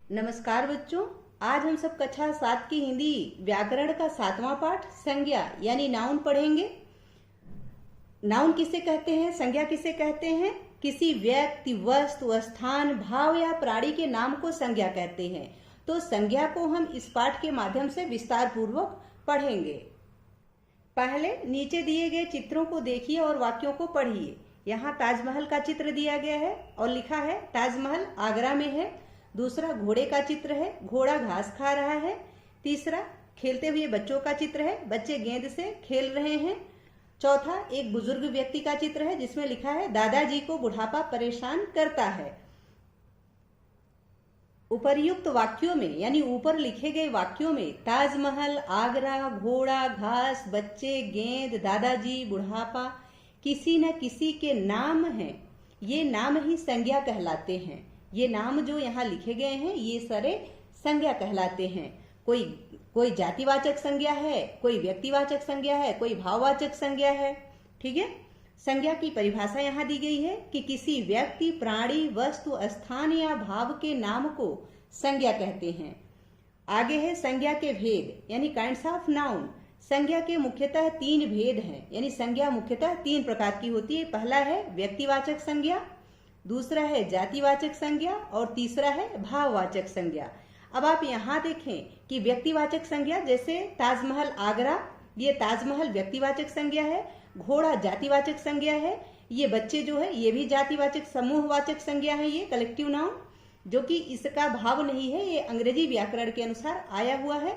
नमस्कार बच्चों। आज हम सब कक्षा 7 की हिंदी व्याकरण का 7वां पाठ संज्ञा यानी नाउन पढ़ेंगे। नाउन किसे कहते हैं, संज्ञा किसे कहते हैं? किसी व्यक्ति, वस्तु, स्थान, भाव या प्राणी के नाम को संज्ञा कहते हैं। तो संज्ञा को हम इस पाठ के माध्यम से विस्तार पूर्वक पढ़ेंगे। पहले नीचे दिए गए चित्रों को देखिए और वाक्यों को पढ़िए। यहाँ ताजमहल का चित्र दिया गया है और लिखा है ताजमहल आगरा में है। दूसरा घोड़े का चित्र है, घोड़ा घास खा रहा है। तीसरा खेलते हुए बच्चों का चित्र है, बच्चे गेंद से खेल रहे हैं। चौथा एक बुजुर्ग व्यक्ति का चित्र है जिसमें लिखा है दादाजी को बुढ़ापा परेशान करता है। उपर्युक्त वाक्यों में यानी ऊपर लिखे गए वाक्यों में ताजमहल, आगरा, घोड़ा, घास, बच्चे, गेंद, दादाजी, बुढ़ापा किसी न किसी के नाम हैं। ये नाम ही संज्ञा कहलाते हैं। ये नाम जो यहाँ लिखे गए हैं ये सारे संज्ञा कहलाते हैं। कोई जातिवाचक संज्ञा है, कोई व्यक्तिवाचक संज्ञा है, कोई भाववाचक संज्ञा है। ठीक है। संज्ञा की परिभाषा यहाँ दी गई है कि किसी व्यक्ति, प्राणी, वस्तु, स्थान या भाव के नाम को संज्ञा कहते हैं। आगे है संज्ञा के भेद यानी काइंड्स ऑफ नाउन। संज्ञा के मुख्यतः 3 भेद हैं, यानी संज्ञा मुख्यतः 3 प्रकार की होती है। पहला है व्यक्तिवाचक संज्ञा, दूसरा है जातिवाचक संज्ञा और तीसरा है भाववाचक संज्ञा। अब आप यहाँ देखें कि व्यक्तिवाचक संज्ञा जैसे ताजमहल आगरा, ये ताजमहल व्यक्तिवाचक संज्ञा है। घोड़ा जातिवाचक संज्ञा है। ये बच्चे जो है ये भी जातिवाचक समूहवाचक संज्ञा है, ये कलेक्टिव नाउन, जो कि इसका भाव नहीं है, ये अंग्रेजी व्याकरण के अनुसार आया हुआ है।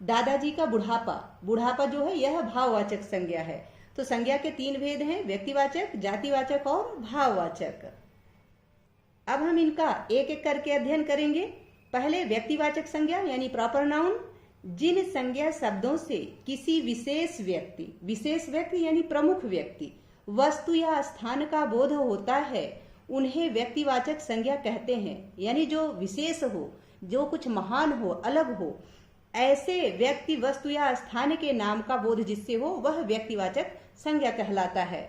दादाजी का बुढ़ापा जो है यह भाववाचक संज्ञा है। तो संज्ञा के 3 भेद हैं, व्यक्तिवाचक, जातिवाचक और भाववाचक। अब हम इनका एक एक करके अध्ययन करेंगे। पहले व्यक्तिवाचक संज्ञा यानी प्रॉपर नाउन। जिन संज्ञा शब्दों से किसी विशेष व्यक्ति यानी प्रमुख व्यक्ति, वस्तु या स्थान का बोध होता है उन्हें व्यक्तिवाचक संज्ञा कहते हैं। यानी जो विशेष हो, जो कुछ महान हो, अलग हो, ऐसे व्यक्ति, वस्तु या स्थान के नाम का बोध जिससे हो वह व्यक्तिवाचक संज्ञा कहलाता है।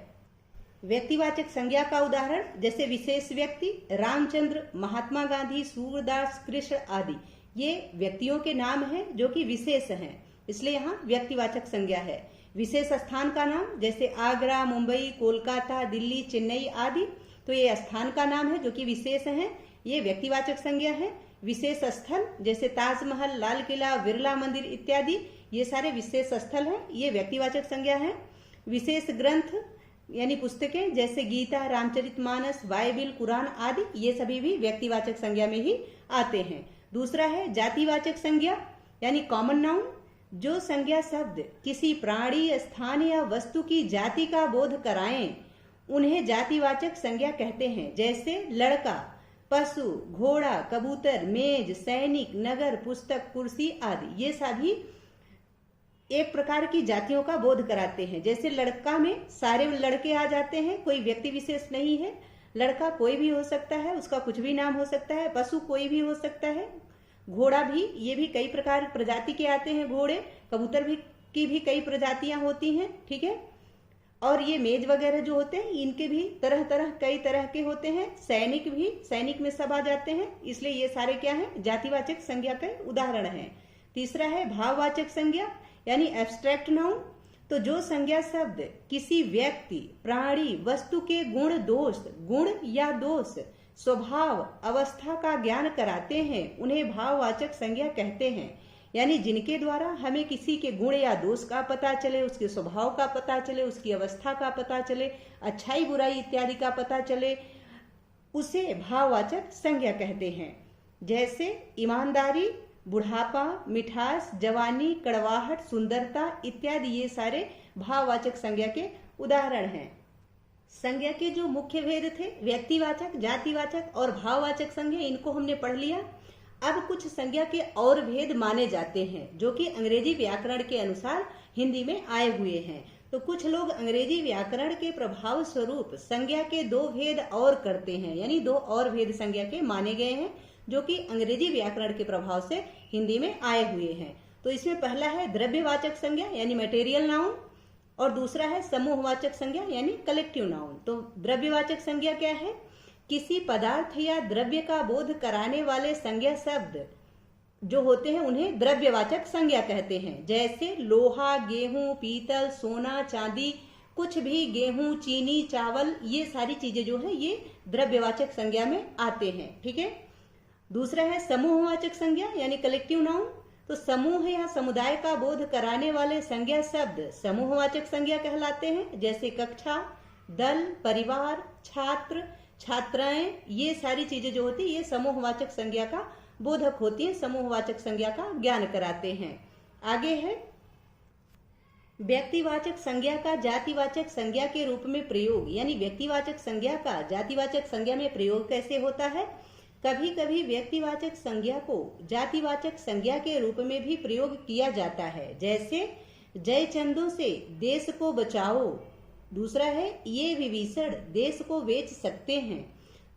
व्यक्तिवाचक संज्ञा का उदाहरण जैसे विशेष व्यक्ति रामचंद्र, महात्मा गांधी, सूरदास, कृष्ण आदि, ये व्यक्तियों के नाम हैं जो कि विशेष हैं, इसलिए यहाँ व्यक्तिवाचक संज्ञा है। विशेष स्थान का नाम जैसे आगरा, मुंबई, कोलकाता, दिल्ली, चेन्नई आदि, तो ये स्थान का नाम है जो कि विशेष है, ये व्यक्तिवाचक संज्ञा है। विशेष स्थल जैसे ताजमहल, लाल किला, बिरला मंदिर इत्यादि, ये सारे विशेष स्थल हैं, ये व्यक्तिवाचक संज्ञा है। विशेष ग्रंथ यानी पुस्तकें जैसे गीता, रामचरितमानस, बाइबिल, कुरान आदि, ये सभी भी व्यक्तिवाचक संज्ञा में ही आते हैं। दूसरा है जातिवाचक संज्ञा यानी कॉमन नाउन। जो संज्ञा शब्द किसी प्राणी, स्थान या वस्तु की जाति का बोध कराएं उन्हें जातिवाचक संज्ञा कहते हैं। जैसे लड़का, पशु, घोड़ा, कबूतर, मेज, सैनिक, नगर, पुस्तक, कुर्सी आदि, ये सभी एक प्रकार की जातियों का बोध कराते हैं। जैसे लड़का में सारे लड़के आ जाते हैं, कोई व्यक्ति विशेष नहीं है। लड़का कोई भी हो सकता है, उसका कुछ भी नाम हो सकता है। पशु कोई भी हो सकता है। घोड़ा भी, ये भी कई प्रकार प्रजाति के आते हैं घोड़े। कबूतर भी की भी कई प्रजातियां होती हैं। ठीक है। और ये मेज वगैरह जो होते हैं इनके भी कई तरह के होते हैं। सैनिक भी, सैनिक में सब आ जाते हैं, इसलिए ये सारे क्या हैं, जातिवाचक संज्ञा के उदाहरण हैं। तीसरा है भाववाचक संज्ञा यानी एब्स्ट्रैक्ट नाउन। तो जो संज्ञा शब्द किसी व्यक्ति, प्राणी, वस्तु के गुण या दोष, स्वभाव, अवस्था का ज्ञान कराते हैं उन्हें भाववाचक संज्ञा कहते हैं। यानी जिनके द्वारा हमें किसी के गुण या दोष का पता चले, उसके स्वभाव का पता चले, उसकी अवस्था का पता चले, अच्छाई बुराई इत्यादि का पता चले, उसे भाववाचक संज्ञा कहते हैं। जैसे ईमानदारी, बुढ़ापा, मिठास, जवानी, कड़वाहट, सुंदरता इत्यादि, ये सारे भाववाचक संज्ञा के उदाहरण हैं। संज्ञा के जो मुख्य भेद थे व्यक्तिवाचक, जातिवाचक और भाववाचक संज्ञा, इनको हमने पढ़ लिया। अब कुछ संज्ञा के और भेद माने जाते हैं जो कि अंग्रेजी व्याकरण के अनुसार हिंदी में आए हुए हैं। तो कुछ लोग अंग्रेजी व्याकरण के प्रभाव स्वरूप संज्ञा के 2 भेद और करते हैं, यानी 2 और भेद संज्ञा के माने गए हैं जो कि अंग्रेजी व्याकरण के प्रभाव से हिंदी में आए हुए हैं। तो इसमें पहला है द्रव्यवाचक संज्ञा यानी मटेरियल नाउन और दूसरा है समूहवाचक संज्ञा यानी कलेक्टिव नाउन। तो द्रव्यवाचक संज्ञा क्या है? किसी पदार्थ या द्रव्य का बोध कराने वाले संज्ञा शब्द जो होते हैं उन्हें द्रव्यवाचक संज्ञा कहते हैं। जैसे लोहा, गेहूं, पीतल, सोना, चांदी, कुछ भी, गेहूं, चीनी, चावल, ये सारी चीजें जो है ये द्रव्यवाचक संज्ञा में आते हैं। ठीक है। दूसरा है समूहवाचक संज्ञा यानी कलेक्टिव नाउन। तो समूह या समुदाय का बोध कराने वाले संज्ञा शब्द समूहवाचक संज्ञा कहलाते हैं। जैसे कक्षा, दल, परिवार, छात्र, छात्राएं, ये सारी चीजें जो होती है ये समूहवाचक संज्ञा का बोधक होती है, समूहवाचक संज्ञा का ज्ञान कराते हैं। आगे है व्यक्तिवाचक संज्ञा का जातिवाचक संज्ञा के रूप में प्रयोग, यानी व्यक्तिवाचक संज्ञा का जातिवाचक संज्ञा में प्रयोग कैसे होता है। कभी कभी व्यक्तिवाचक संज्ञा को जातिवाचक संज्ञा के रूप में भी प्रयोग किया जाता है। जैसे जयचंदों से देश को बचाओ। दूसरा है ये विभीषण देश को बेच सकते हैं।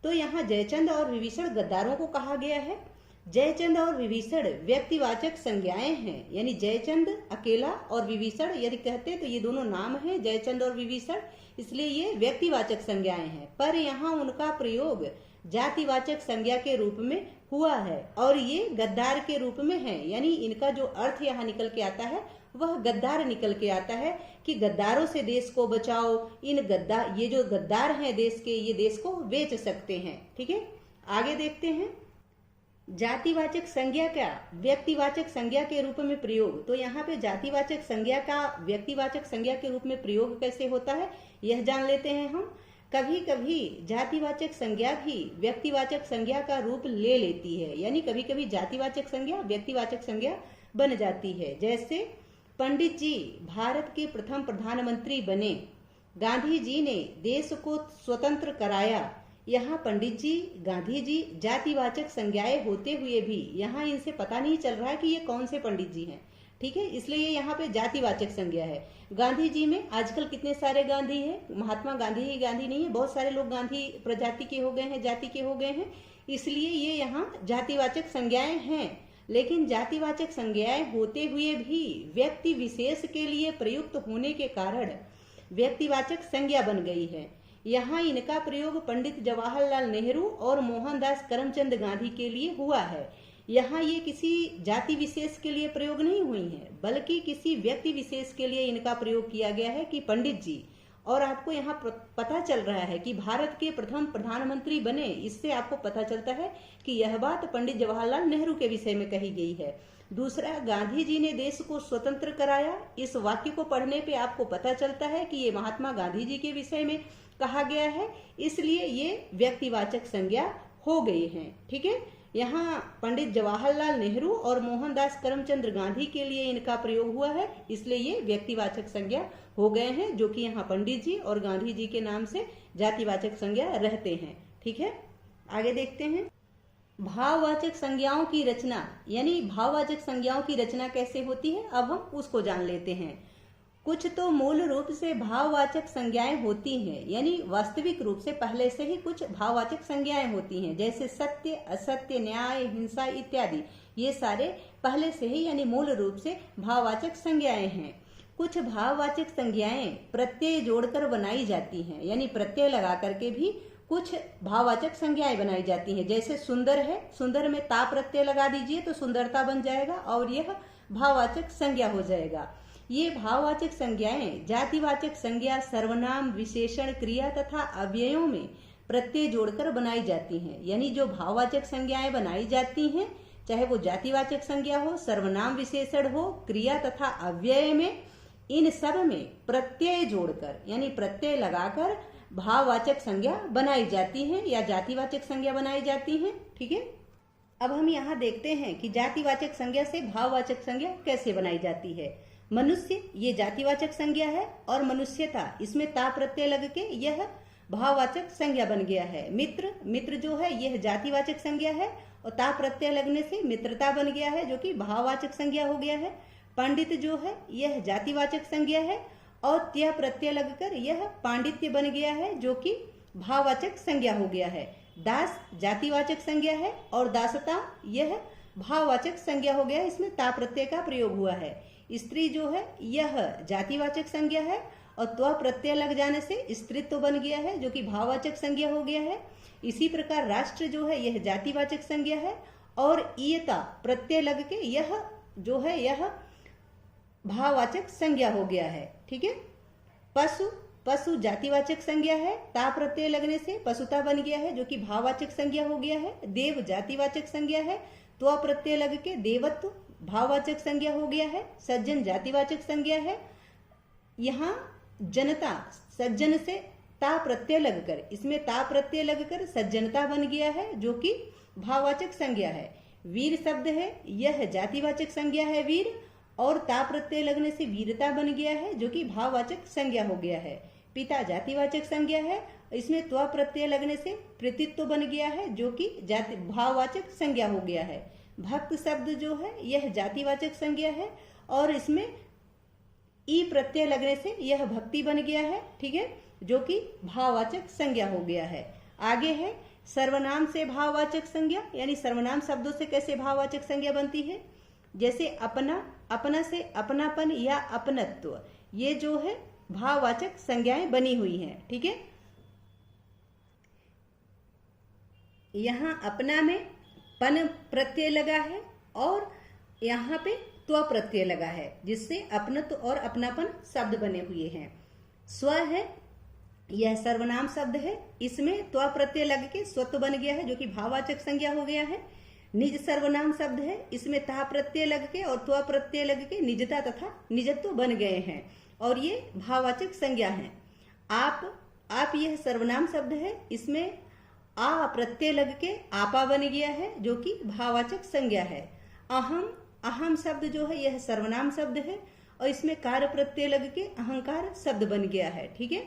तो यहाँ जयचंद और विभीषण गद्दारों को कहा गया है। जयचंद और विभीषण व्यक्तिवाचक संज्ञाएं हैं, यानी जयचंद अकेला और विभीषण यदि कहते तो ये दोनों नाम हैं, जयचंद और विभीषण, इसलिए ये व्यक्तिवाचक संज्ञाएं हैं। पर यहाँ उनका प्रयोग जातिवाचक संज्ञा के रूप में हुआ है और ये गद्दार के रूप में है, यानी इनका जो अर्थ यहाँ निकल के आता है वह गद्दार निकल के आता है कि गद्दारों से देश को बचाओ। ये जो गद्दार हैं देश के, ये देश को बेच सकते हैं। ठीक है। आगे देखते हैं जातिवाचक संज्ञा का व्यक्तिवाचक संज्ञा के रूप में प्रयोग। तो यहाँ पे जातिवाचक संज्ञा का व्यक्तिवाचक संज्ञा के रूप में प्रयोग कैसे होता है यह जान लेते हैं हम। कभी कभी जातिवाचक संज्ञा भी व्यक्तिवाचक संज्ञा का रूप ले लेती है, यानी कभी कभी जातिवाचक संज्ञा व्यक्तिवाचक संज्ञा बन जाती है। जैसे पंडित जी भारत के प्रथम प्रधानमंत्री बने, गांधी जी ने देश को स्वतंत्र कराया। यहाँ पंडित जी, गांधी जी जातिवाचक संज्ञाएं होते हुए भी यहाँ इनसे पता नहीं चल रहा है कि ये कौन से पंडित जी हैं। ठीक है, इसलिए यहाँ पे जातिवाचक संज्ञा है। गांधी जी में आजकल कितने सारे गांधी हैं, महात्मा गांधी ही गांधी नहीं है, बहुत सारे लोग गांधी प्रजाति के हो गए हैं, जाति के हो गए हैं, इसलिए ये यहाँ जातिवाचक संज्ञाएं हैं। लेकिन जातिवाचक संज्ञाएं होते हुए भी व्यक्ति विशेष के लिए प्रयुक्त होने के कारण व्यक्तिवाचक संज्ञा बन गई है। यहाँ इनका प्रयोग पंडित जवाहरलाल नेहरू और मोहनदास करमचंद गांधी के लिए हुआ है। यहाँ ये किसी जाति विशेष के लिए प्रयोग नहीं हुई है, बल्कि किसी व्यक्ति विशेष के लिए इनका प्रयोग किया गया है कि पंडित जी। और आपको यहाँ पता चल रहा है कि भारत के प्रथम प्रधानमंत्री बने, इससे आपको पता चलता है कि यह बात पंडित जवाहरलाल नेहरू के विषय में कही गई है। दूसरा, गांधी जी ने देश को स्वतंत्र कराया, इस वाक्य को पढ़ने पे आपको पता चलता है कि ये महात्मा गांधी जी के विषय में कहा गया है, इसलिए ये व्यक्तिवाचक संज्ञा हो गई है। ठीक है, यहाँ पंडित जवाहरलाल नेहरू और मोहनदास करमचंद गांधी के लिए इनका प्रयोग हुआ है, इसलिए ये व्यक्तिवाचक संज्ञा हो गए हैं, जो कि यहाँ पंडित जी और गांधी जी के नाम से जातिवाचक संज्ञा रहते हैं। ठीक है, आगे देखते हैं भाववाचक संज्ञाओं की रचना, यानी भाववाचक संज्ञाओं की रचना कैसे होती है, अब हम उसको जान लेते हैं। कुछ तो मूल रूप से भाववाचक संज्ञाएं होती हैं, यानी वास्तविक रूप से पहले से ही कुछ भाववाचक संज्ञाएं होती हैं, जैसे सत्य, असत्य, न्याय, हिंसा इत्यादि, ये सारे पहले से ही यानी मूल रूप से भाववाचक संज्ञाएं हैं। कुछ भाववाचक संज्ञाएं प्रत्यय जोड़कर बनाई जाती हैं, यानी प्रत्यय लगा करके भी कुछ भाववाचक संज्ञाएं बनाई जाती हैं। जैसे सुंदर है, सुंदर में ता प्रत्यय लगा दीजिए तो सुंदरता बन जाएगा और यह भाववाचक संज्ञा हो जाएगा। ये भाववाचक संज्ञाएं जातिवाचक संज्ञा, सर्वनाम, विशेषण, क्रिया तथा अव्ययों में प्रत्यय जोड़कर बनाई जाती हैं। यानी जो भाववाचक संज्ञाएं बनाई जाती हैं, चाहे वो जातिवाचक संज्ञा हो, सर्वनाम, विशेषण हो, क्रिया तथा अव्यय में, इन सब में प्रत्यय जोड़कर यानी प्रत्यय लगाकर भाववाचक संज्ञा बनाई जाती है या जातिवाचक संज्ञा बनाई जाती है। ठीक है, अब हम यहाँ देखते हैं कि जातिवाचक संज्ञा से भाववाचक संज्ञा कैसे बनाई जाती है। मनुष्य ये जातिवाचक संज्ञा है और मनुष्यता, इसमें ता प्रत्यय लग के यह भाववाचक संज्ञा बन गया है। मित्र, मित्र जो है यह जातिवाचक संज्ञा है और ता प्रत्यय लगने से मित्रता बन गया है, जो कि भाववाचक संज्ञा हो गया है। पंडित जो है यह जातिवाचक संज्ञा है और त्य प्रत्यय लगकर यह पांडित्य बन गया है, जो कि भाववाचक संज्ञा हो गया है। दास जातिवाचक संज्ञा है और दासता यह भाववाचक संज्ञा हो गया, इसमें ता प्रत्यय का प्रयोग हुआ है। स्त्री जो है यह जातिवाचक संज्ञा है और त्व प्रत्यय लग जाने से स्त्रीत्व बन गया है जो कि भाववाचक संज्ञा हो गया है। इसी प्रकार राष्ट्र जो है यह जातिवाचक संज्ञा है और ईयता प्रत्यय लग के यह जो है यह भाववाचक संज्ञा हो गया है। ठीक है। पशु, पशु जातिवाचक संज्ञा है, ता प्रत्यय लगने से पशुता बन गया है जो कि भाववाचक संज्ञा हो गया है। देव जातिवाचक संज्ञा है, त्व प्रत्यय लग के देवत्व भाववाचक संज्ञा हो गया है। सज्जन जातिवाचक संज्ञा है, यहाँ जनता सज्जन से ता प्रत्यय लगकर, इसमें ता प्रत्यय लगकर सज्जनता बन गया है जो कि भाववाचक संज्ञा है। वीर शब्द है, यह जातिवाचक संज्ञा है वीर, और ता प्रत्यय लगने से वीरता बन गया है जो कि भाववाचक संज्ञा हो गया है। पिता जातिवाचक संज्ञा है, इसमें त्व प्रत्यय लगने से प्रतित्व बन गया है जो कि जाति भाववाचक संज्ञा हो गया है। भक्त शब्द जो है यह जातिवाचक संज्ञा है और इसमें ई प्रत्यय लगने से यह भक्ति बन गया है। ठीक है, जो कि भाववाचक संज्ञा हो गया है। आगे है सर्वनाम से भाववाचक संज्ञा, यानी सर्वनाम शब्दों से कैसे भाववाचक संज्ञा बनती है। जैसे अपना, अपना से अपनापन या अपनत्व, ये जो है भाववाचक संज्ञाएं बनी हुई हैं। ठीक है, यहाँ अपना में पन प्रत्यय लगा है और यहाँ पे त्व प्रत्यय लगा है जिससे अपनत्व और अपनापन शब्द बने हुए हैं। स्व है, यह सर्वनाम शब्द है, इसमें त्व प्रत्यय लग के स्वत्व बन गया है जो कि भाववाचक संज्ञा हो गया है। निज सर्वनाम शब्द है, इसमें ता प्रत्यय लग के और त्व प्रत्यय लग के निजता तथा निजत्व बन गए हैं और ये भाववाचक संज्ञा है। आप यह सर्वनाम शब्द है, इसमें आ प्रत्यय लग के आपा बन गया है जो कि भाववाचक संज्ञा है। अहम, अहम शब्द जो है यह सर्वनाम शब्द है और इसमें कार प्रत्यय लग के अहंकार शब्द बन गया है। ठीक है।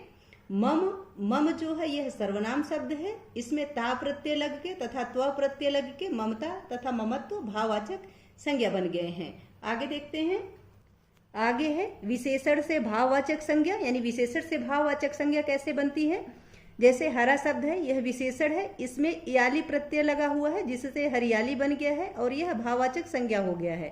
मम, मम जो है यह सर्वनाम शब्द है, इसमें ता प्रत्यय लग के तथा त्व प्रत्यय लग के ममता तथा ममत्व भाववाचक संज्ञा बन गए हैं। आगे देखते हैं। आगे है विशेषण से भाववाचक संज्ञा, यानी विशेषण से भाववाचक संज्ञा कैसे बनती है। जैसे हरा शब्द है, यह विशेषण है, इसमें याली प्रत्यय लगा हुआ है जिससे हरियाली बन गया है और यह भाववाचक संज्ञा हो गया है।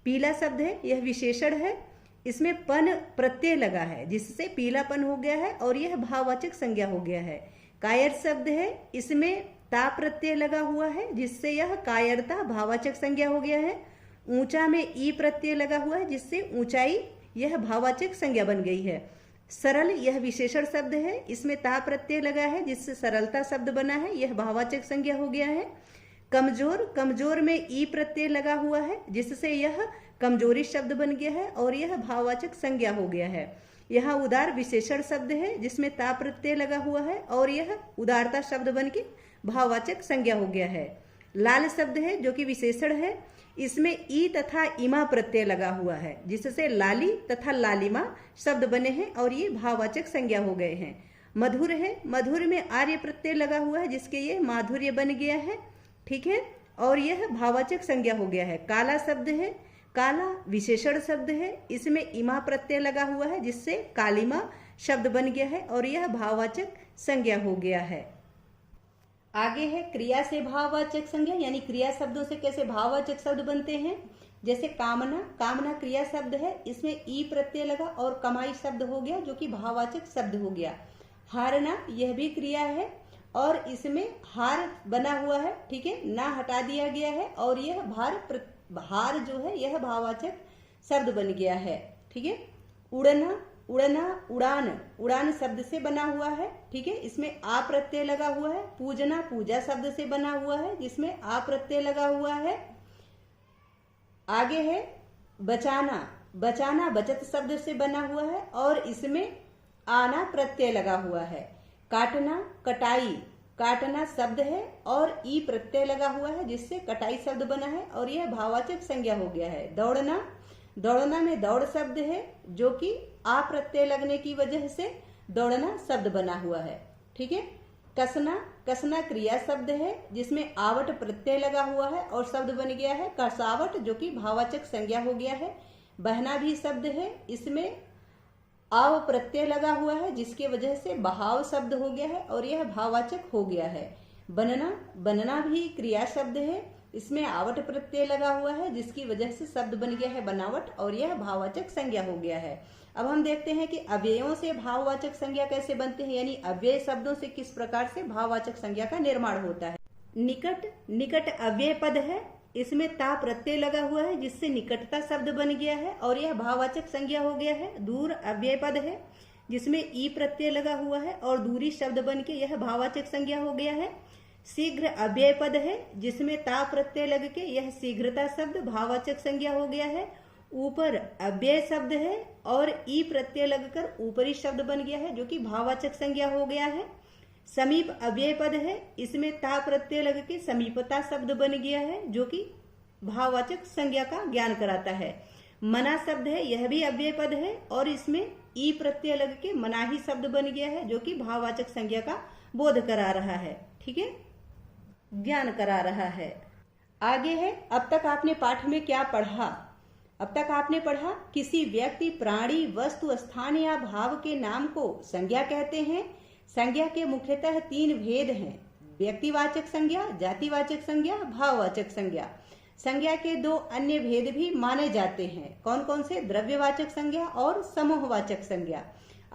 पीला शब्द है, यह विशेषण है, इसमें पन प्रत्यय लगा है जिससे पीलापन हो गया है और यह भाववाचक संज्ञा हो गया है। कायर शब्द है, इसमें ता प्रत्यय लगा हुआ है जिससे यह कायरता भाववाचक संज्ञा हो गया है। ऊंचा में ई प्रत्यय लगा हुआ है जिससे ऊंचाई यह भाववाचक संज्ञा बन गई है। सरल, यह विशेषण शब्द है, इसमें ता प्रत्यय लगा है जिससे सरलता शब्द बना है, यह भाववाचक संज्ञा हो गया है। कमजोर, कमजोर में ई प्रत्यय लगा हुआ है जिससे यह कमजोरी शब्द बन गया है और यह भाववाचक संज्ञा हो गया है। यह उदार विशेषण शब्द है जिसमें ता प्रत्यय लगा हुआ है और यह उदारता शब्द बन के भाववाचक संज्ञा हो गया है। लाल शब्द है जो कि विशेषण है, इसमें ई तथा इमा प्रत्यय लगा हुआ है जिससे लाली तथा लालिमा शब्द बने हैं और ये भाववाचक संज्ञा हो गए हैं। मधुर है, मधुर में आर्य प्रत्यय लगा हुआ है जिसके ये माधुर्य बन गया है। ठीक है, और यह भाववाचक संज्ञा हो गया है। काला शब्द है, काला विशेषण शब्द है, इसमें इमा प्रत्यय लगा हुआ है जिससे कालिमा शब्द बन गया है और यह भाववाचक संज्ञा हो गया है। आगे है क्रिया से भाववाचक संज्ञा, यानी क्रिया शब्दों से कैसे भाववाचक शब्द बनते हैं। जैसे कामना, कामना क्रिया शब्द है, इसमें ई प्रत्यय लगा और कमाई शब्द हो गया जो कि भाववाचक शब्द हो गया। हारना, यह भी क्रिया है और इसमें हार बना हुआ है। ठीक है, ना हटा दिया गया है और यह हार जो है यह भाववाचक शब्द बन गया है। ठीक है। उड़ना, उड़ना उड़ान, उड़ान शब्द से बना हुआ है। ठीक है, इसमें आ प्रत्यय लगा हुआ है। पूजना, पूजा शब्द से बना हुआ है जिसमें आ प्रत्यय लगा हुआ है। आगे है बचाना, बचाना बचत शब्द से बना हुआ है और इसमें आना प्रत्यय लगा हुआ है। काटना, कटाई, काटना शब्द है और ई प्रत्यय लगा हुआ है जिससे कटाई शब्द बना है और यह भाववाचक संज्ञा हो गया है। दौड़ना, दौड़ना में दौड़ शब्द है जो कि आ प्रत्यय लगने की वजह से दौड़ना शब्द बना हुआ है। ठीक है। कसना, कसना क्रिया शब्द है जिसमें आवट प्रत्यय लगा हुआ है और शब्द बन गया है कसावट जो कि भाववाचक संज्ञा हो गया है। बहना भी शब्द है, इसमें आव प्रत्यय लगा हुआ है जिसके वजह से बहाव शब्द हो गया है और यह भाववाचक हो गया है। बनना, बनना भी क्रिया शब्द है, इसमें आवट प्रत्यय लगा हुआ है जिसकी वजह से शब्द बन गया है बनावट और यह भाववाचक संज्ञा हो गया है। अब हम देखते हैं कि अव्ययों से भाववाचक संज्ञा कैसे बनते हैं, यानी अव्यय शब्दों से किस प्रकार से भाववाचक संज्ञा का निर्माण होता है। निकट, निकट अव्यय पद है, इसमें ता प्रत्यय लगा हुआ है जिससे निकटता शब्द बन गया है और यह भाववाचक संज्ञा हो गया है। दूर अव्यय पद है जिसमें ई प्रत्यय लगा हुआ है और दूरी शब्द बन के यह भाववाचक संज्ञा हो गया है। शीघ्र अव्यय पद है जिसमें ता प्रत्यय लग के यह शीघ्रता शब्द भाववाचक संज्ञा हो गया है। ऊपर अव्यय शब्द है और ई प्रत्यय लगकर ऊपरी शब्द बन गया है जो कि भाववाचक संज्ञा हो गया है। समीप अव्यय पद है, इसमें ता प्रत्यय लग के समीपता शब्द बन गया है जो कि भाववाचक संज्ञा का ज्ञान कराता है। मना शब्द है, यह भी अव्यय पद है और इसमें ई प्रत्यय लग के मनाही शब्द बन गया है जो कि भाववाचक संज्ञा का बोध करा रहा है, ठीक है, ज्ञान करा रहा है। आगे है, अब तक आपने पाठ में क्या पढ़ा। अब तक आपने पढ़ा किसी व्यक्ति, प्राणी, वस्तु, स्थान या भाव के नाम को संज्ञा कहते हैं। संज्ञा के मुख्यतः 3 भेद हैं, व्यक्तिवाचक संज्ञा, जातिवाचक संज्ञा, भाववाचक संज्ञा। संज्ञा के 2 अन्य भेद भी माने जाते हैं, कौन कौन से, द्रव्यवाचक संज्ञा और समूहवाचक संज्ञा।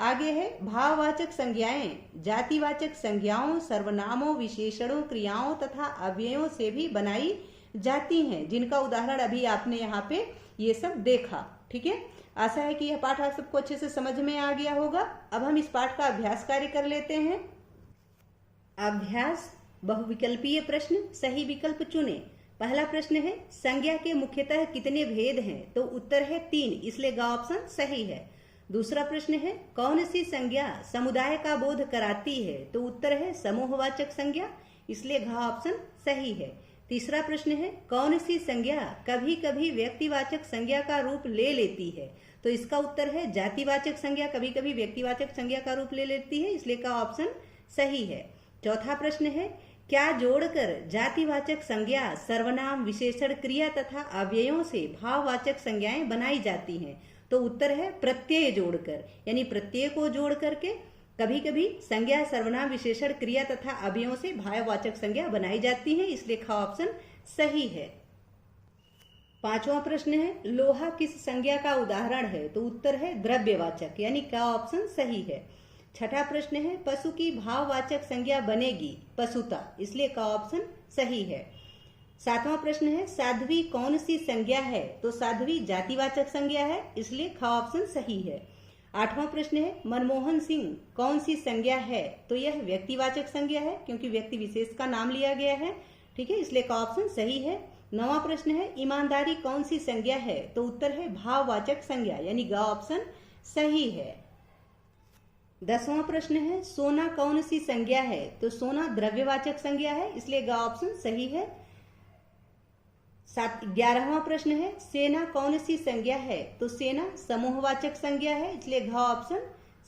आगे है, भाववाचक संज्ञाएं जातिवाचक संज्ञाओं, सर्वनामों, विशेषणों, क्रियाओं तथा अव्ययों से भी बनाई जाती हैं, जिनका उदाहरण अभी आपने यहाँ पे ये सब देखा, ठीक है। आशा है कि यह पाठ आप सबको अच्छे से समझ में आ गया होगा। अब हम इस पाठ का अभ्यास कार्य कर लेते हैं। अभ्यास, बहुविकल्पीय प्रश्न, सही विकल्प चुने। पहला प्रश्न है, संज्ञा के मुख्यतः कितने भेद हैं, तो उत्तर है 3, इसलिए ग ऑप्शन सही है। दूसरा प्रश्न है, कौन सी संज्ञा समुदाय का बोध कराती है, तो उत्तर है समूहवाचक संज्ञा, इसलिए घ ऑप्शन सही है। तीसरा प्रश्न है, कौन सी संज्ञा कभी कभी व्यक्तिवाचक संज्ञा का रूप ले लेती है, तो इसका उत्तर है जातिवाचक संज्ञा कभी कभी व्यक्तिवाचक संज्ञा का रूप ले लेती है, इसलिए का ऑप्शन सही है। चौथा प्रश्न है, क्या जोड़कर जातिवाचक संज्ञा सर्वनाम, विशेषण, क्रिया तथा अव्ययों से भाववाचक संज्ञाएं बनाई जाती हैं, तो उत्तर है प्रत्यय जोड़कर, यानी प्रत्यय को जोड़ करके कभी कभी संज्ञा, सर्वनाम, विशेषण, क्रिया तथा अव्ययों से भाववाचक संज्ञा बनाई जाती है, इसलिए ख ऑप्शन सही है। पांचवा प्रश्न है, लोहा किस संज्ञा का उदाहरण है, तो उत्तर है द्रव्यवाचक, यानी का ऑप्शन सही है। छठा प्रश्न है, पशु की भाववाचक संज्ञा बनेगी पशुता, इसलिए का ऑप्शन सही है। सातवां प्रश्न है, साध्वी कौन सी संज्ञा है, तो साध्वी जातिवाचक संज्ञा है, इसलिए ख ऑप्शन सही है। आठवां प्रश्न है, मनमोहन सिंह कौन सी संज्ञा है, तो यह व्यक्तिवाचक संज्ञा है क्योंकि व्यक्ति विशेष का नाम लिया गया है, ठीक है, इसलिए का ऑप्शन सही है। नौवां प्रश्न है, ईमानदारी कौन सी संज्ञा है, तो उत्तर है भाववाचक संज्ञा, यानी ग ऑप्शन सही है। 10वां प्रश्न है, सोना कौन सी संज्ञा है, तो सोना द्रव्यवाचक संज्ञा है, इसलिए ग ऑप्शन सही है। 11वां प्रश्न है, सेना कौन सी संज्ञा है, तो सेना समूहवाचक संज्ञा है, इसलिए घ ऑप्शन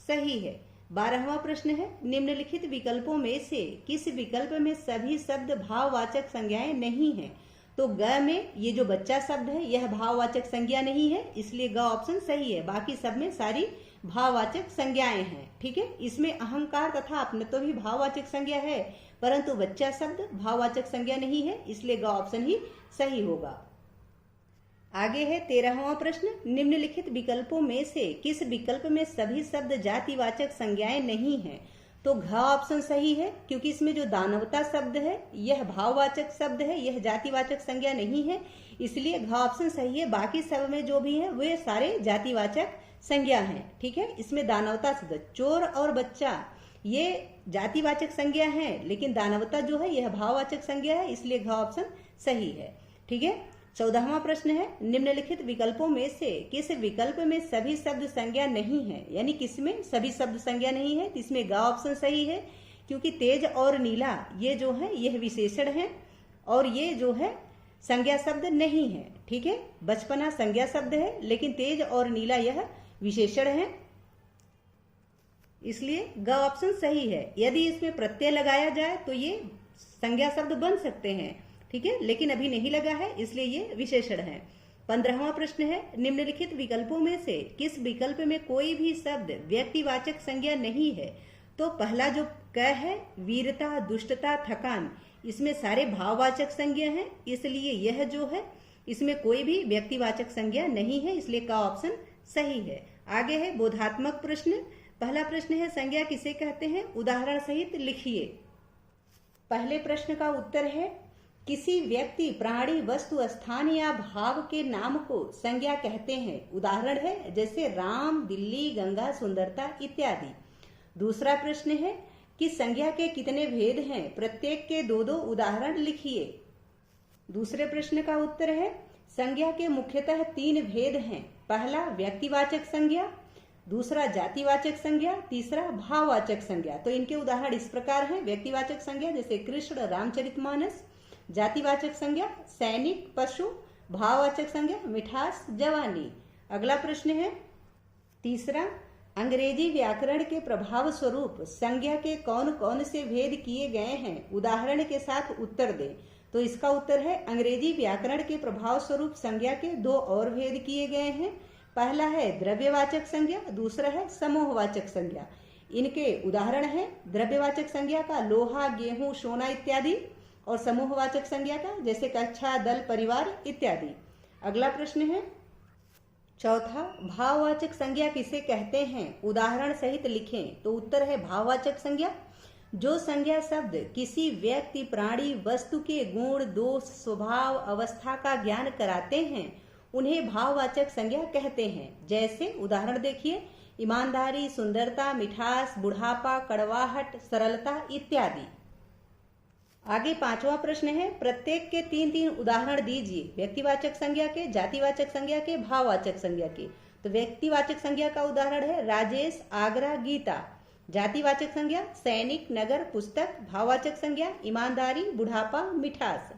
सही है। 12वां प्रश्न है, निम्नलिखित विकल्पों में से किस विकल्प में सभी शब्द भाववाचक संज्ञाएं नहीं हैं, तो ग में ये जो बच्चा शब्द है यह भाववाचक संज्ञा नहीं है, इसलिए ग ऑप्शन सही है। बाकी सब में सारी भाववाचक संज्ञाएं हैं, ठीक है। इसमें अहंकार तथा अपनत्व भी भाववाचक संज्ञा है, परंतु बच्चा शब्द भाववाचक संज्ञा नहीं है, इसलिए ग ऑप्शन ही सही होगा। आगे है 13वां प्रश्न, निम्नलिखित विकल्पों में से किस विकल्प में सभी शब्द जातिवाचक संज्ञाएं नहीं हैं, तो घ ऑप्शन सही है क्योंकि इसमें जो दानवता शब्द है यह भाववाचक शब्द है, यह जातिवाचक संज्ञा नहीं है, इसलिए घ ऑप्शन सही है। बाकी सब में जो भी है वे सारे जातिवाचक संज्ञा हैं, ठीक है। इसमें दानवता शब्द, चोर और बच्चा ये जातिवाचक संज्ञा है, लेकिन दानवता जो है यह भाववाचक संज्ञा है, इसलिए घ ऑप्शन सही है, ठीक है। 14वां प्रश्न है, निम्नलिखित विकल्पों में से किस विकल्प में सभी शब्द संज्ञा नहीं है, यानी किसमें सभी शब्द संज्ञा नहीं है, इसमें ग ऑप्शन सही है क्योंकि तेज और नीला ये जो है यह विशेषण है और ये जो है संज्ञा शब्द नहीं है, ठीक है। बचपना संज्ञा शब्द है लेकिन तेज और नीला यह विशेषण है, इसलिए ग ऑप्शन सही है। यदि इसमें प्रत्यय लगाया जाए तो ये संज्ञा शब्द बन सकते हैं, ठीक है, लेकिन अभी नहीं लगा है इसलिए ये विशेषण है। 15वां प्रश्न है, निम्नलिखित विकल्पों में से किस विकल्प में कोई भी शब्द व्यक्तिवाचक संज्ञा नहीं है, तो पहला जो क है, वीरता, दुष्टता, थकान, इसमें सारे भाववाचक संज्ञा हैं, इसलिए यह जो है इसमें कोई भी व्यक्तिवाचक संज्ञा नहीं है, इसलिए का ऑप्शन सही है। आगे है बोधात्मक प्रश्न। पहला प्रश्न है संज्ञा किसे कहते हैं, उदाहरण सहित लिखिए। पहले प्रश्न का उत्तर है किसी व्यक्ति, प्राणी, वस्तु, स्थान या भाव के नाम को संज्ञा कहते हैं। उदाहरण है जैसे राम, दिल्ली, गंगा, सुंदरता इत्यादि। दूसरा प्रश्न है कि संज्ञा के कितने भेद हैं, प्रत्येक के दो दो उदाहरण लिखिए। दूसरे प्रश्न का उत्तर है संज्ञा के मुख्यतः 3 भेद हैं। पहला व्यक्तिवाचक संज्ञा, दूसरा जातिवाचक संज्ञा, तीसरा भाववाचक संज्ञा। तो इनके उदाहरण इस प्रकार हैं। व्यक्तिवाचक संज्ञा जैसे कृष्ण, रामचरितमानस। जातिवाचक संज्ञा सैनिक, पशु। भाववाचक संज्ञा मिठास, जवानी। अगला प्रश्न है तीसरा, अंग्रेजी व्याकरण के प्रभाव स्वरूप संज्ञा के कौन कौन से भेद किए गए हैं, उदाहरण के साथ उत्तर दें। तो इसका उत्तर है अंग्रेजी व्याकरण के प्रभाव स्वरूप संज्ञा के 2 और भेद किए गए हैं। पहला है द्रव्यवाचक संज्ञा, दूसरा है समूहवाचक संज्ञा। इनके उदाहरण हैं द्रव्यवाचक संज्ञा का लोहा, गेहूं, सोना इत्यादि, और समूहवाचक संज्ञा का जैसे कक्षा, दल, परिवार इत्यादि। अगला प्रश्न है चौथा, भाववाचक संज्ञा किसे कहते हैं, उदाहरण सहित लिखें। तो उत्तर है भाववाचक संज्ञा जो संज्ञा शब्द किसी व्यक्ति, प्राणी, वस्तु के गुण, दोष, स्वभाव, अवस्था का ज्ञान कराते हैं उन्हें भाववाचक संज्ञा कहते हैं। जैसे उदाहरण देखिए ईमानदारी, सुंदरता, मिठास, बुढ़ापा, कड़वाहट, सरलता इत्यादि। आगे 5वां प्रश्न है प्रत्येक के 3-3 उदाहरण दीजिए, व्यक्तिवाचक संज्ञा के, जातिवाचक संज्ञा के, भाववाचक संज्ञा के। तो व्यक्तिवाचक संज्ञा का उदाहरण है राजेश, आगरा, गीता। जातिवाचक संज्ञा सैनिक, नगर, पुस्तक। भाववाचक संज्ञा ईमानदारी, बुढ़ापा, मिठास।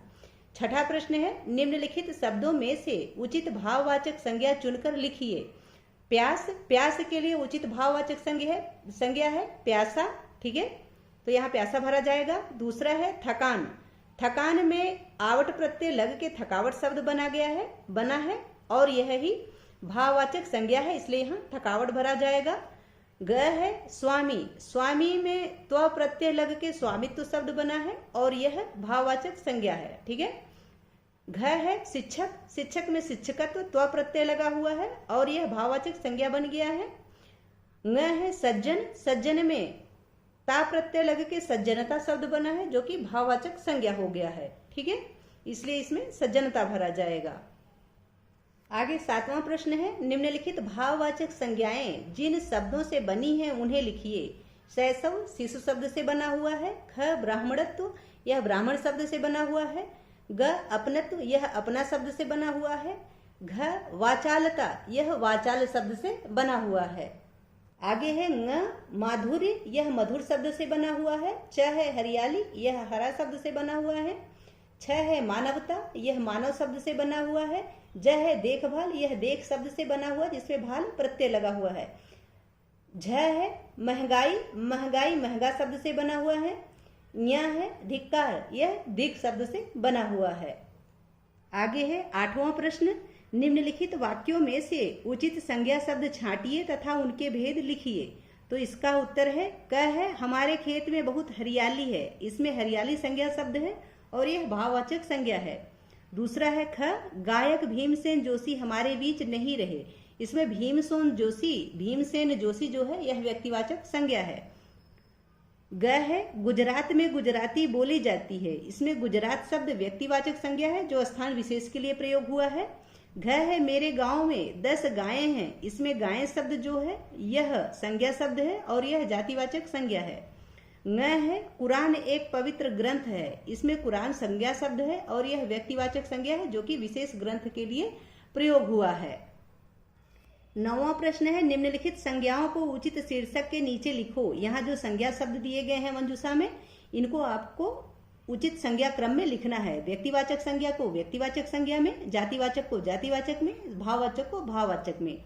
छठा प्रश्न है निम्नलिखित शब्दों में से उचित भाववाचक संज्ञा चुनकर लिखिए। प्यास, प्यास के लिए उचित भाववाचक संज्ञा है प्यासा, ठीक है, तो यहाँ प्यासा भरा जाएगा। दूसरा है थकान, थकान में आवट प्रत्यय लग के थकावट शब्द बना है और यह ही भाववाचक संज्ञा है, इसलिए यहाँ थकावट भरा जाएगा। ग है स्वामी, स्वामी में त्व प्रत्यय लग के स्वामित्व शब्द बना है और यह भाववाचक संज्ञा है, ठीक है। घ है शिक्षक, शिक्षक में शिक्षकत्व त्व प्रत्यय लगा हुआ है और यह भाववाचक संज्ञा बन गया है। ङ है सज्जन, सज्जन में ता प्रत्यय लग के सज्जनता शब्द बना है जो कि भाववाचक संज्ञा हो गया है, ठीक है, इसलिए इसमें सज्जनता भरा जाएगा। आगे 7वां प्रश्न है निम्नलिखित भाववाचक संज्ञाएं जिन शब्दों से बनी हैं उन्हें लिखिए। शैशव शिशु शब्द से बना हुआ है। ख ब्राह्मणत्व, यह ब्राह्मण शब्द से बना हुआ है। ग अपनत्व, यह अपना शब्द से बना हुआ है। घ वाचालता, यह वाचाल शब्द से बना हुआ है। आगे है ङ माधुर्य, यह मधुर शब्द से बना हुआ है। च है हरियाली, यह हरा शब्द से बना हुआ है। छ है मानवता, यह मानव शब्द से बना हुआ है। ज है देखभाल, यह देख शब्द से बना हुआ जिसमें भाल प्रत्यय लगा हुआ है। झ है महंगाई, महंगाई महंगा शब्द से बना हुआ है। न्या है धिक्कार, यह दिक शब्द से बना हुआ है। आगे है 8वां प्रश्न निम्नलिखित वाक्यों में से उचित संज्ञा शब्द छांटिए तथा उनके भेद लिखिए। तो इसका उत्तर है क है हमारे खेत में बहुत हरियाली है, इसमें हरियाली संज्ञा शब्द है और यह भाववाचक संज्ञा है। दूसरा है ख गायक भीमसेन जोशी हमारे बीच नहीं रहे, इसमें भीमसेन जोशी जो है यह व्यक्तिवाचक संज्ञा है। ग है गुजरात में गुजराती बोली जाती है, इसमें गुजरात शब्द व्यक्तिवाचक संज्ञा है जो स्थान विशेष के लिए प्रयोग हुआ है। घ है मेरे गांव में 10 गायें हैं, इसमें गायें शब्द जो है यह संज्ञा शब्द है और यह जातिवाचक संज्ञा है। ङ है कुरान एक पवित्र ग्रंथ है, इसमें कुरान संज्ञा शब्द है और यह व्यक्तिवाचक संज्ञा है जो कि विशेष ग्रंथ के लिए प्रयोग हुआ है। 9वां प्रश्न है निम्नलिखित संज्ञाओं को उचित शीर्षक के नीचे लिखो। यहाँ जो संज्ञा शब्द दिए गए हैं मंजूषा में, इनको आपको उचित संज्ञा क्रम में लिखना है। व्यक्तिवाचक संज्ञा को व्यक्तिवाचक संज्ञा में, जातिवाचक को जातिवाचक में, भाववाचक को भाववाचक में।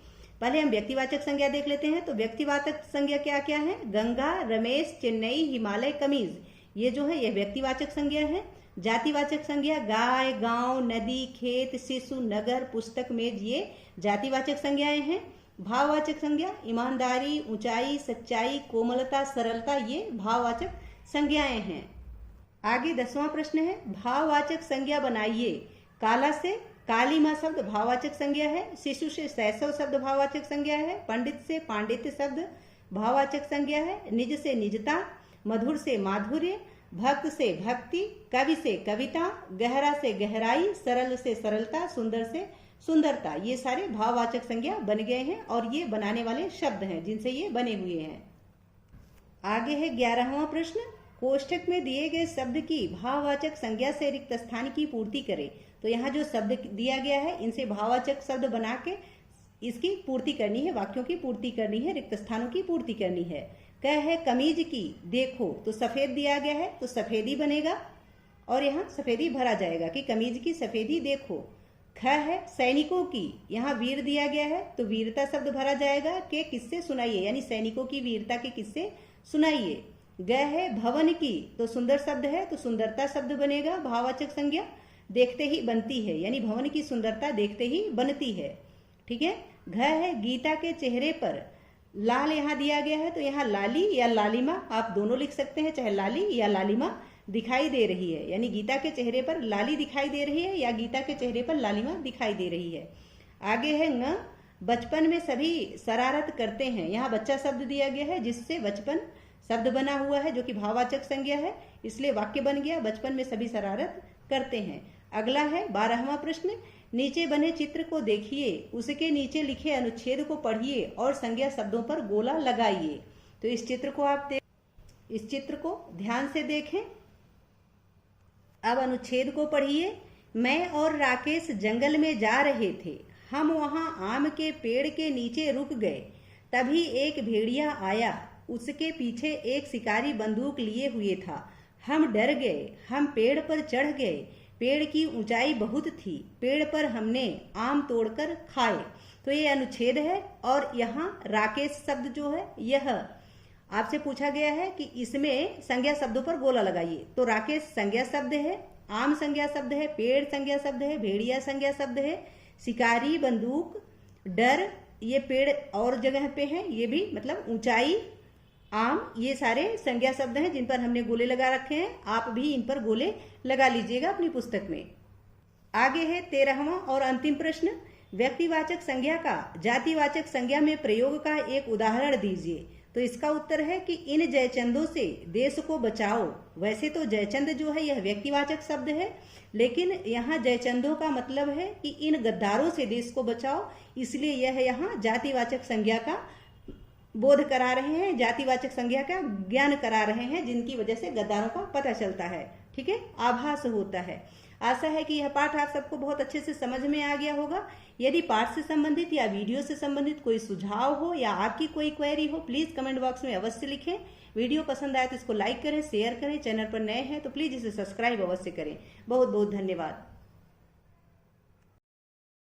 पहले हम व्यक्तिवाचक संज्ञा देख लेते हैं। तो व्यक्तिवाचक संज्ञा क्या क्या है? गंगा, रमेश, चेन्नई, हिमालय, कमीज, ये जो है यह व्यक्तिवाचक संज्ञा है। जातिवाचक संज्ञा गाय, गांव, नदी, खेत, शिशु, नगर, पुस्तक, मेज, ये जातिवाचक संज्ञाएं हैं। भाववाचक संज्ञा ईमानदारी, ऊंचाई, सच्चाई, कोमलता, सरलता, ये भाववाचक संज्ञाएं हैं। आगे 10वां प्रश्न है भाववाचक संज्ञा बनाइए। काला से काली माँ शब्द भाववाचक संज्ञा है। शिशु से शैशव शब्द भाववाचक संज्ञा है। पंडित से पांडित्य शब्द भाववाचक संज्ञा है। निज से निजता, मधुर से माधुर्य, भक्त से भक्ति, कवि से कविता, गहरा से गहराई, सरल से सरलता, सुंदर से सुंदरता, ये सारे भाववाचक संज्ञा बन गए हैं और ये बनाने वाले शब्द हैं जिनसे ये बने हुए हैं। आगे है 11वां प्रश्न। कोष्ठक में दिए गए शब्द की भाववाचक संज्ञा से रिक्त स्थान की पूर्ति करें। तो यहाँ जो शब्द दिया गया है इनसे भाववाचक शब्द बना के इसकी पूर्ति करनी है, वाक्यों की पूर्ति करनी है, रिक्त स्थानों की पूर्ति करनी है। कह है कमीज की, देखो, तो सफेद दिया गया है तो सफेदी बनेगा और यहाँ सफेदी भरा जाएगा कि कमीज की सफेदी देखो। ख है सैनिकों की, यहाँ वीर दिया गया है तो वीरता शब्द भरा जाएगा कि किससे सुनाइए, यानी सैनिकों की वीरता के किससे सुनाइए। ग है भवन की, तो सुंदर शब्द है तो सुंदरता शब्द बनेगा, भाववाचक संज्ञा देखते ही बनती है, यानी भवन की सुंदरता देखते ही बनती है। ठीक है। घ है गीता के चेहरे पर, लाल यहाँ दिया गया है तो यहाँ लाली या लालिमा आप दोनों लिख सकते हैं, चाहे लाली या लालिमा दिखाई दे रही है, यानी गीता के चेहरे पर लाली दिखाई दे रही है या गीता के चेहरे पर लालिमा दिखाई दे रही है। आगे है न, बचपन में सभी शरारत करते हैं, यहाँ बच्चा शब्द दिया गया है जिससे बचपन शब्द बना हुआ है जो कि भाववाचक संज्ञा है, इसलिए वाक्य बन गया बचपन में सभी शरारत करते हैं। अगला है 12वां प्रश्न। नीचे बने चित्र को देखिए, उसके नीचे लिखे अनुच्छेद को पढ़िए और संज्ञा शब्दों पर गोला लगाइए। तो इस चित्र को ध्यान से देखें। अब अनुच्छेद को पढ़िए। मैं और राकेश जंगल में जा रहे थे, हम वहां आम के पेड़ के नीचे रुक गए, तभी एक भेड़िया आया, उसके पीछे एक शिकारी बंदूक लिए हुए था, हम डर गए, हम पेड़ पर चढ़ गए, पेड़ की ऊंचाई बहुत थी, पेड़ पर हमने आम तोड़कर खाए। तो ये अनुच्छेद है और यहाँ राकेश शब्द जो है यह आपसे पूछा गया है कि इसमें संज्ञा शब्दों पर गोला लगाइए। तो राकेश संज्ञा शब्द है, आम संज्ञा शब्द है, पेड़ संज्ञा शब्द है, भेड़िया संज्ञा शब्द है, शिकारी, बंदूक, डर, ये पेड़ और जगह पे है, ये भी मतलब ऊंचाई, आम, ये सारे संज्ञा शब्द हैं जिन पर हमने गोले लगा रखे हैं। आप भी इन पर गोले लगा लीजिएगा अपनी पुस्तक में। आगे है 13वां और अंतिम प्रश्न। व्यक्तिवाचक संज्ञा का जातिवाचक संज्ञा में प्रयोग का एक उदाहरण दीजिए। तो इसका उत्तर है कि इन जयचंदों से देश को बचाओ। वैसे तो जयचंद जो है यह व्यक्तिवाचक शब्द है, लेकिन यहाँ जयचंदों का मतलब है कि इन गद्दारों से देश को बचाओ, इसलिए यह यहाँ जातिवाचक संज्ञा का बोध करा रहे हैं, जातिवाचक संज्ञा का ज्ञान करा रहे हैं, जिनकी वजह से गद्दारों का पता चलता है। ठीक है, आभास होता है। आशा है कि यह पाठ आप सबको बहुत अच्छे से समझ में आ गया होगा। यदि पाठ से संबंधित या वीडियो से संबंधित कोई सुझाव हो या आपकी कोई क्वेरी हो, प्लीज कमेंट बॉक्स में अवश्य लिखें। वीडियो पसंद आए तो इसको लाइक करें, शेयर करें। चैनल पर नए हैं तो प्लीज इसे सब्सक्राइब अवश्य करें। बहुत बहुत धन्यवाद।